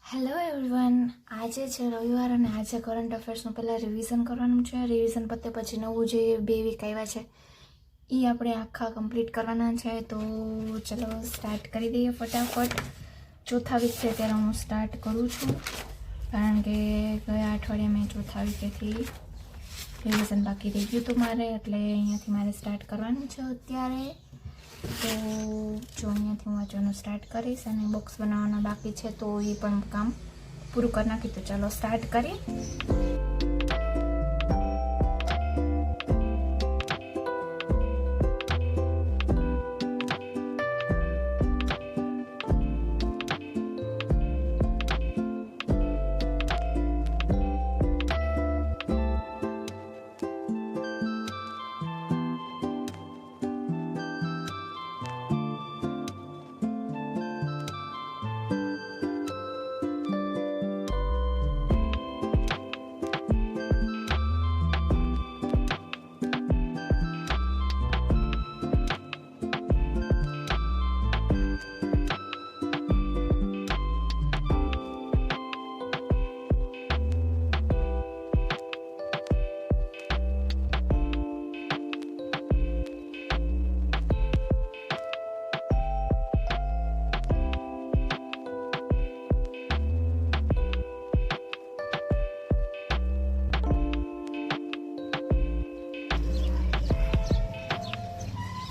Hello everyone, આજે છે રવિવાર અને આજે કરંટ અફેર્સનું પહેલાં રિવિઝન કરવાનું છે. રિવિઝન પતે પછી નવું જે 2 વીક આવ્યા છે એ આપણે આખા કમ્પ્લીટ કરવાના છે. તો ચલો સ્ટાર્ટ કરી દઈએ ફટાફટ. ચોથા વીક છે ત્યારે હું સ્ટાર્ટ કરું છું, કારણ કે ગયા અઠવાડિયે મેં ચોથા વીકેથી રિવિઝન બાકી રહી ગયું હતું મારે, એટલે અહીંયાથી મારે સ્ટાર્ટ કરવાનું છે અત્યારે. તો જો અહીંયાથી હું વાંચવાનું સ્ટાર્ટ કરીશ અને બોક્સ બનાવવાના બાકી છે તો એ પણ કામ પૂરું કરી નાખી. તો ચાલો સ્ટાર્ટ કરીએ.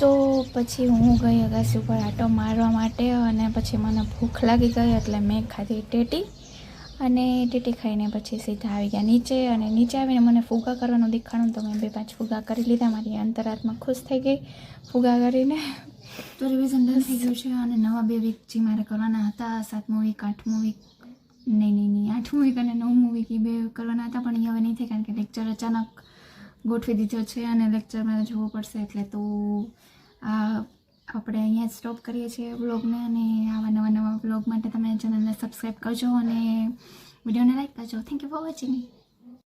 તો પછી હું ગઈ અગાસી ઉપર આટો મારવા માટે, અને પછી મને ભૂખ લાગી ગઈ એટલે મેં ખાધી ટેટી. અને ટેટી ખાઈને પછી સીધા આવી ગયા નીચે, અને નીચે આવીને મને ફુગા કરવાનું દેખાણું તો મેં 2-5 ફુગા કરી લીધા. મારી અંતરાત્મા ખુશ થઈ ગઈ ફુગા કરીને. તો રિવિઝન ડન થઈ ગયું છે અને નવા 2 વીક જે મારે કરવાના હતા, 7મું વીક 8મું વીક નહીં 8મું વીક અને 9મું વીક એ 2 કરવાના હતા, પણ એ હવે નહીં થાય કારણ કે લેક્ચર અચાનક ગોઠવી દીધો છે અને લેક્ચર મારે જોવું પડશે. એટલે તો આપણે અહીંયા જ સ્ટોપ કરીએ છીએ વ્લોગને, અને આવા નવા વ્લોગ માટે તમે ચેનલને સબસ્ક્રાઈબ કરજો અને વિડીયોને લાઈક કરજો. Thank you for watching.